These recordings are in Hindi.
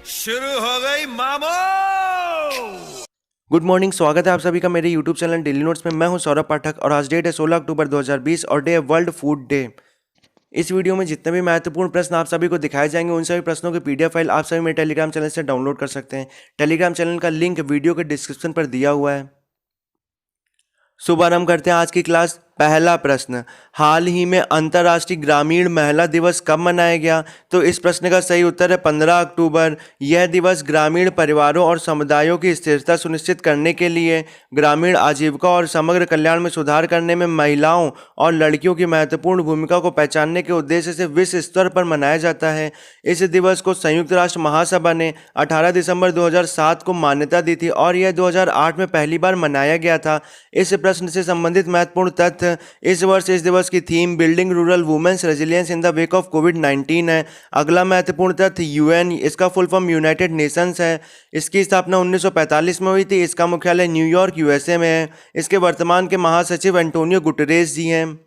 शुरू हो गई मामो। गुड मॉर्निंग, स्वागत है आप सभी का मेरे यूट्यूब चैनल डेली नोट्स में। मैं हूं सौरभ पाठक और आज डेट है 16 अक्टूबर 2020 और डे है वर्ल्ड फूड डे। इस वीडियो में जितने भी महत्वपूर्ण प्रश्न आप सभी को दिखाए जाएंगे उन सभी प्रश्नों की पीडीएफ फाइल आप सभी मेरे टेलीग्राम चैनल से डाउनलोड कर सकते हैं। टेलीग्राम चैनल का लिंक वीडियो के डिस्क्रिप्शन पर दिया हुआ है। शुभारंभ करते हैं आज की क्लास। पहला प्रश्न, हाल ही में अंतर्राष्ट्रीय ग्रामीण महिला दिवस कब मनाया गया? तो इस प्रश्न का सही उत्तर है 15 अक्टूबर। यह दिवस ग्रामीण परिवारों और समुदायों की स्थिरता सुनिश्चित करने के लिए, ग्रामीण आजीविका और समग्र कल्याण में सुधार करने में महिलाओं और लड़कियों की महत्वपूर्ण भूमिका को पहचानने के उद्देश्य से विश्व स्तर पर मनाया जाता है। इस दिवस को संयुक्त राष्ट्र महासभा ने 18 दिसंबर 2007 को मान्यता दी थी और यह 2008 में पहली बार मनाया गया था। इस प्रश्न से संबंधित महत्वपूर्ण तथ्य, इस वर्ष इस दिवस की theme building rural women's resilience in the wake of कोविड-19 है। अगला महत्वपूर्ण तथ्य, यूएन, इसका फुल फॉर्म यूनाइटेड नेशंस है। इसकी स्थापना 1945 में हुई थी। इसका मुख्यालय न्यूयॉर्क यूएसए में है। इसके वर्तमान के महासचिव एंटोनियो गुटेरेस जी हैं।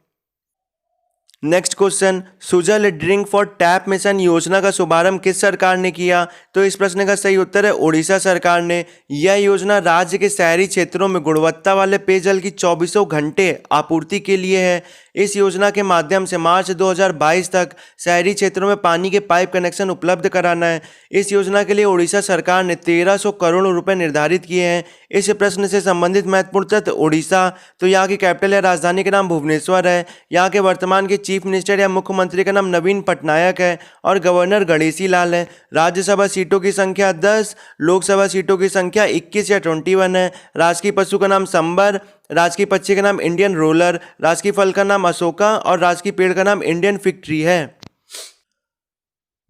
Next question, Sujal drink for tap mission योजना का शुभारंभ किस सरकार ने किया? तो इस प्रश्न का सही उत्तर है ओडिशा सरकार ने। यह योजना राज्य के शहरी क्षेत्रों में गुणवत्ता वाले पेयजल की 24 घंटे आपूर्ति के लिए है। इस योजना के माध्यम से मार्च 2022 तक शहरी क्षेत्रों में पानी के पाइप कनेक्शन उपलब्ध कराना है। इस योजना के लिए ओडिशा सरकार ने 1300 करोड़ रुपए निर्धारित किए हैं। इस प्रश्न से संबंधित महत्वपूर्ण तथ्य, ओडिशा तो यहाँ की कैपिटल या राजधानी का नाम भुवनेश्वर है। यहाँ के वर्तमान के चीफ मिनिस्टर या मुख्यमंत्री का नाम नवीन पटनायक है और गवर्नर गणेशी लाल है। राज्यसभा सीटों की संख्या 10, लोकसभा सीटों की संख्या 21 या 21 है। राजकीय पशु का नाम संबर, राजकीय पक्षी का नाम इंडियन रोलर, राजकीय फल का नाम अशोका और राजकीय पेड़ का नाम इंडियन फिग ट्री है।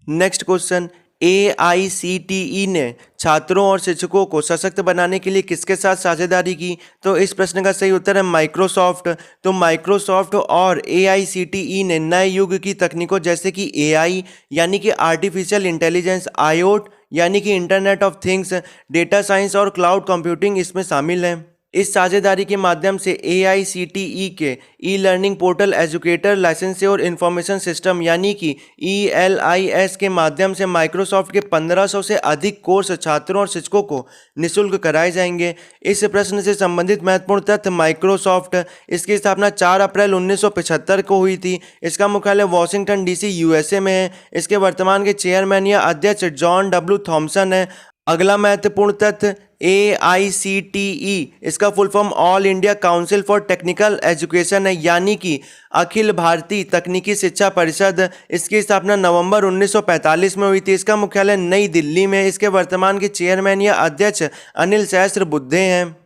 नेक्स्ट क्वेश्चन, AICTE ने छात्रों और शिक्षकों को सशक्त बनाने के लिए किसके साथ साझेदारी की? तो इस प्रश्न का सही उत्तर है माइक्रोसॉफ्ट। तो माइक्रोसॉफ्ट और AICTE ने नए युग की तकनीकों जैसे कि AI यानी कि आर्टिफिशियल इंटेलिजेंस, IoT यानी कि internet of things, data science और क्लाउड कंप्यूटिंग इसमें शामिल है। इस साझेदारी के माध्यम से AICTE के e learning portal educator license और इंफॉर्मेशन सिस्टम यानी कि ELIS के माध्यम से माइक्रोसॉफ्ट के 1500 से अधिक कोर्स छात्रों और शिक्षकों को निःशुल्क कराए जाएंगे। इस प्रश्न से संबंधित महत्वपूर्ण तथ्य, माइक्रोसॉफ्ट, इसकी स्थापना 4 अप्रैल 1975 को हुई थी। इसका मुख्यालय वॉशिंगटन DC USA में है। इसके वर्तमान के चेयरमैन या अध्यक्ष जॉन W थॉमसन है। अगला महत्वपूर्ण तथ्य, AICTE, इसका full form all India council for technical education है यानी कि अखिल भारतीय तकनीकी शिक्षा परिषद। इसकी स्थापना नवंबर 1945 में हुई थी। इसका मुख्यालय नई दिल्ली में है। इसके वर्तमान के चेयरमैन या अध्यक्ष अनिल सहस्त्रबुद्धे हैं।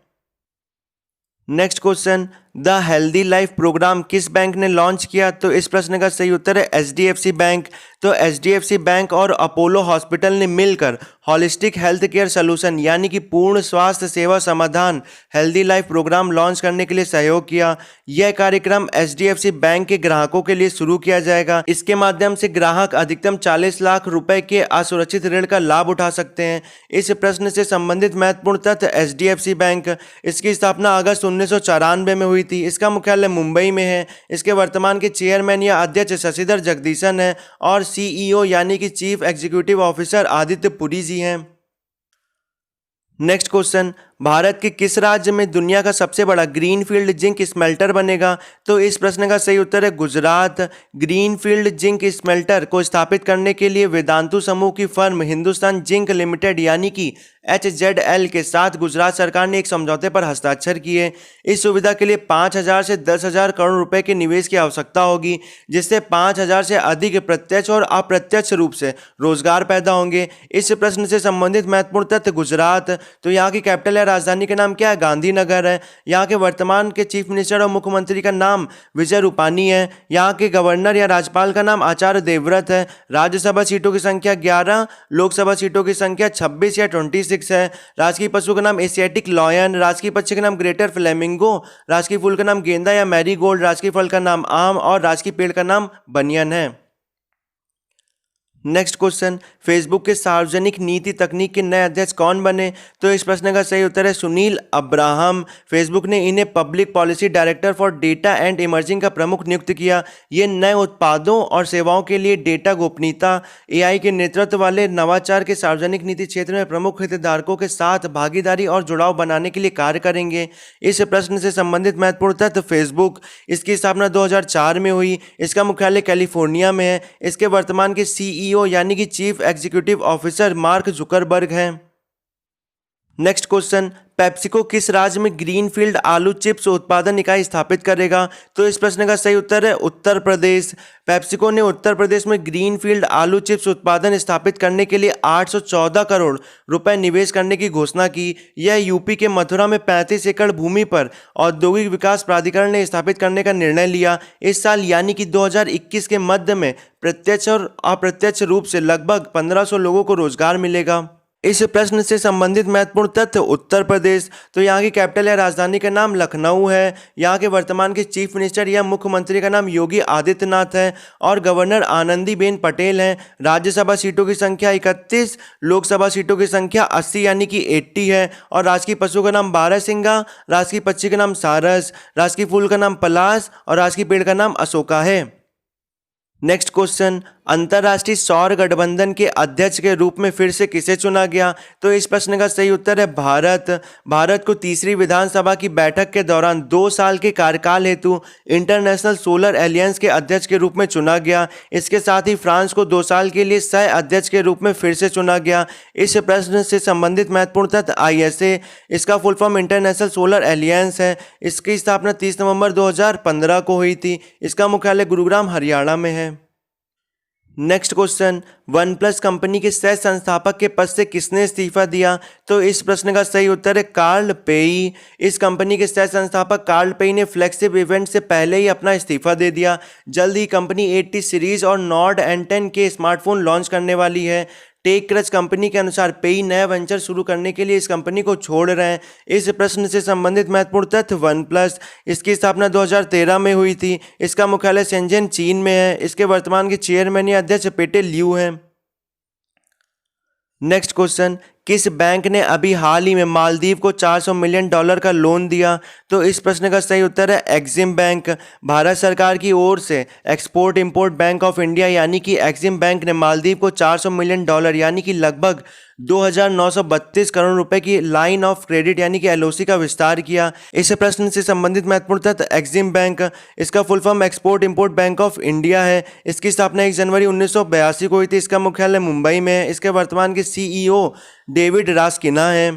Next question, the healthy life program किस बैंक ने लॉन्च किया? तो इस प्रश्न का सही उत्तर है HDFC बैंक। तो HDFC बैंक और अपोलो हॉस्पिटल ने मिलकर हॉलिस्टिक हेल्थ केयर सोल्यूशन यानी कि पूर्ण स्वास्थ्य सेवा समाधान हेल्दी लाइफ प्रोग्राम लॉन्च करने के लिए सहयोग किया। यह कार्यक्रम HDFC बैंक के ग्राहकों के लिए शुरू किया जाएगा। इसके माध्यम से ग्राहक अधिकतम 40 लाख रुपए के असुरक्षित ऋण का लाभ उठा सकते हैं। इस प्रश्न से संबंधित महत्वपूर्ण तथ्य, HDFC बैंक, इसकी स्थापना अगस्त 1994 में हुई थी। इसका मुख्यालय मुंबई में है। इसके वर्तमान के चेयरमैन या अध्यक्ष शशिधर जगदीशन है और CEO यानी कि chief executive officer Aditya Puri ji हैं। नेक्स्ट क्वेश्चन, भारत के किस राज्य में दुनिया का सबसे बड़ा ग्रीनफील्ड जिंक स्मेल्टर बनेगा? तो इस प्रश्न का सही उत्तर है गुजरात। ग्रीनफील्ड जिंक स्मेल्टर को स्थापित करने के लिए वेदांतु समूह की फर्म हिंदुस्तान जिंक लिमिटेड यानी कि HZL के साथ गुजरात सरकार ने एक समझौते पर हस्ताक्षर किए। इस सुविधा के लिए 5000 से 10,000 करोड़ रुपए के निवेश की आवश्यकता होगी, जिससे 5000 से अधिक प्रत्यक्ष और अप्रत्यक्ष रूप से रोजगार पैदा होंगे। इस प्रश्न से संबंधित महत्वपूर्ण तथ्य, गुजरात तो यहाँ की कैपिटल है, राजधानी का नाम क्या है? गांधीनगर है। यहाँ के वर्तमान के चीफ मिनिस्टर और मुख्यमंत्री का नाम विजय रूपानी है। यहाँ के गवर्नर या राज्यपाल का नाम आचार्य देवव्रत है। राज्यसभा सीटों की संख्या 11, लोकसभा सीटों की संख्या 26 या 26 है। राजकीय पशु का नाम एशियाटिक लॉयन, राजकीय पक्षी का नाम ग्रेटर फ्लेमिंगो, राजकीय फूल का नाम गेंदा या मैरीगोल्ड, राजकीय फल का नाम आम और राजकीय पेड़ का नाम बनियन है। नेक्स्ट क्वेश्चन, फेसबुक के सार्वजनिक नीति तकनीक के नए अध्यक्ष कौन बने? तो इस प्रश्न का सही उत्तर है सुनील अब्राहम। फेसबुक ने इन्हें public policy director for data and emerging का प्रमुख नियुक्त किया। ये नए उत्पादों और सेवाओं के लिए डेटा गोपनीयता, एआई के नेतृत्व वाले नवाचार के सार्वजनिक नीति क्षेत्र में प्रमुख हितधारकों के साथ भागीदारी और जुड़ाव बनाने के लिए कार्य करेंगे। इस प्रश्न से संबंधित महत्वपूर्ण तथ्य, फेसबुक इसकी स्थापना 2004 में हुई। इसका मुख्यालय कैलिफोर्निया में है। इसके वर्तमान के सीईओ यानी कि chief executive officer mark Zuckerberg हैं। नेक्स्ट क्वेश्चन, पेप्सिको किस राज्य में ग्रीनफील्ड आलू चिप्स उत्पादन इकाई स्थापित करेगा? तो इस प्रश्न का सही उत्तर है उत्तर प्रदेश। पेप्सिको ने उत्तर प्रदेश में ग्रीनफील्ड आलू चिप्स उत्पादन स्थापित करने के लिए 814 करोड़ रुपए निवेश करने की घोषणा की। यह यूपी के मथुरा में 35 एकड़ भूमि पर औद्योगिक विकास प्राधिकरण ने स्थापित करने का निर्णय लिया। इस साल यानी कि 2021 के मध्य में प्रत्यक्ष और अप्रत्यक्ष रूप से लगभग 1500 लोगों को रोजगार मिलेगा। इस प्रश्न से संबंधित महत्वपूर्ण तथ्य, उत्तर प्रदेश तो यहाँ की कैपिटल या राजधानी का नाम लखनऊ है। यहाँ के वर्तमान के चीफ मिनिस्टर या मुख्यमंत्री का नाम योगी आदित्यनाथ है और गवर्नर आनंदीबेन पटेल हैं। राज्यसभा सीटों की संख्या 31, लोकसभा सीटों की संख्या 80 यानी कि 80 है। और राजकीय पशु का नाम बारहसिंगा, राजकीय पक्षी का नाम सारस, राजकीय फूल का नाम पलाश और राजकीय पेड़ का नाम अशोका है। नेक्स्ट क्वेश्चन, अंतर्राष्ट्रीय सौर गठबंधन के अध्यक्ष के रूप में फिर से किसे चुना गया? तो इस प्रश्न का सही उत्तर है भारत। भारत को तीसरी विधानसभा की बैठक के दौरान 2 साल के कार्यकाल हेतु इंटरनेशनल सोलर एलायंस के अध्यक्ष के रूप में चुना गया। इसके साथ ही फ्रांस को 2 साल के लिए सह अध्यक्ष के रूप में फिर से चुना गया। इस प्रश्न से संबंधित महत्वपूर्ण तथ्य, ISA इसका full form international solar alliance है। इसकी स्थापना 30 नवंबर 2015 को हुई थी। इसका मुख्यालय गुरुग्राम हरियाणा में है। Next question, one plus company के सह संस्थापक के पद से किसने इस्तीफा दिया? तो इस प्रश्न का सही उत्तर है कार्ल पेई। इस कंपनी के सह संस्थापक कार्ल पेई ने फ्लैगशिप इवेंट से पहले ही अपना इस्तीफा दे दिया। जल्द ही कंपनी 80 सीरीज और नॉर्ड N10 के स्मार्टफोन लॉन्च करने वाली है। टेक क्रच कंपनी के अनुसार पेई नया वेंचर शुरू करने के लिए इस कंपनी को छोड़ रहे हैं। इस प्रश्न से संबंधित महत्वपूर्ण तथ्य, वन प्लस इसकी स्थापना 2013 में हुई थी। इसका मुख्यालय शेंजन चीन में है। इसके वर्तमान के चेयरमैन या अध्यक्ष पेटे ल्यू हैं। नेक्स्ट क्वेश्चन, किस बैंक ने अभी हाल ही में मालदीव को $400 मिलियन का लोन दिया? तो इस प्रश्न का सही उत्तर है एक्सिम बैंक। भारत सरकार की ओर से export import bank of India यानी कि एक्सिम बैंक ने मालदीव को $400 मिलियन यानी कि लगभग 2,932 करोड़ रुपए की लाइन ऑफ क्रेडिट यानी कि LOC का विस्तार किया। इस प्रश्न से संबंधित महत्वपूर्ण तथ्य, एक्सिम बैंक इसका full form export import bank of India है। इसकी स्थापना 1 जनवरी 1982 को हुई थी। इसका मुख्यालय मुंबई में है। इसके वर्तमान के CEO डेविड रास्किना है।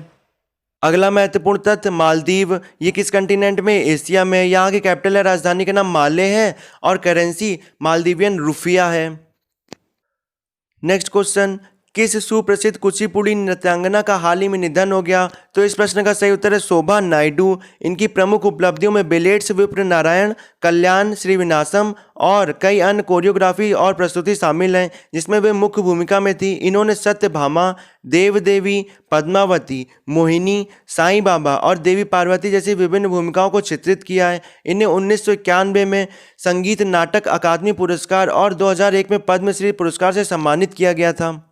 अगला महत्वपूर्ण तथ्य, मालदीव ये किस कंटिनेंट में? एशिया में। यहाँ की कैपिटल या राजधानी का नाम माले है और करेंसी मालदीवियन रुपया है। नेक्स्ट क्वेश्चन, किस सुप्रसिद्ध कुचिपुड़ी नृत्यांगना का हाल ही में निधन हो गया? तो इस प्रश्न का सही उत्तर है शोभा नायडू। इनकी प्रमुख उपलब्धियों में बेलेट्स विप्र नारायण, कल्याण श्रीविनाशम और कई अन्य कोरियोग्राफी और प्रस्तुति शामिल हैं, जिसमें वे मुख्य भूमिका में थी। इन्होंने सत्यभामा, देवदेवी, पद्मावती, मोहिनी, साईं बाबा और देवी पार्वती जैसी विभिन्न भूमिकाओं को चित्रित किया है। इन्हें 1991 में संगीत नाटक अकादमी पुरस्कार और 2001 में पद्मश्री पुरस्कार से सम्मानित किया गया था।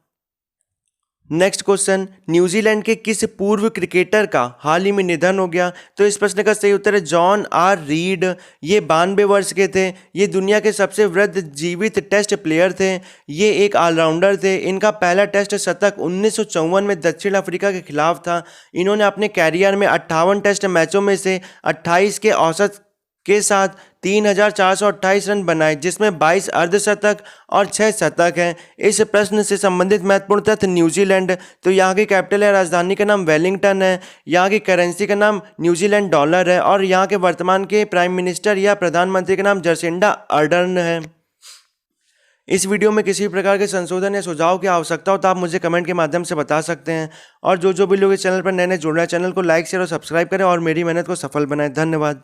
नेक्स्ट क्वेश्चन, न्यूजीलैंड के किस पूर्व क्रिकेटर का हाल ही में निधन हो गया? तो इस प्रश्न का सही उत्तर है जॉन आर रीड। ये 92 वर्ष के थे। ये दुनिया के सबसे वृद्ध जीवित टेस्ट प्लेयर थे। ये एक ऑलराउंडर थे। इनका पहला टेस्ट शतक 1954 में दक्षिण अफ्रीका के खिलाफ था। इन्होंने अपने कैरियर में 58 टेस्ट मैचों में से 28 के औसत के साथ 3,428 रन बनाए, जिसमें 22 अर्धशतक और 6 शतक हैं। इस प्रश्न से संबंधित महत्वपूर्ण तथ्य, न्यूजीलैंड तो यहाँ की कैपिटल या राजधानी का नाम वेलिंगटन है। यहाँ की करेंसी का नाम न्यूजीलैंड डॉलर है और यहाँ के वर्तमान के प्राइम मिनिस्टर या प्रधानमंत्री का नाम जर्सिंडा अर्डर्न है। इस वीडियो में किसी भी प्रकार के संशोधन या सुझाव की आवश्यकता हो तो आप मुझे कमेंट के माध्यम से बता सकते हैं। और जो भी लोग इस चैनल पर नए जुड़ रहे हैं, चैनल को लाइक शेयर और सब्सक्राइब करें और मेरी मेहनत को सफल बनाएं। धन्यवाद।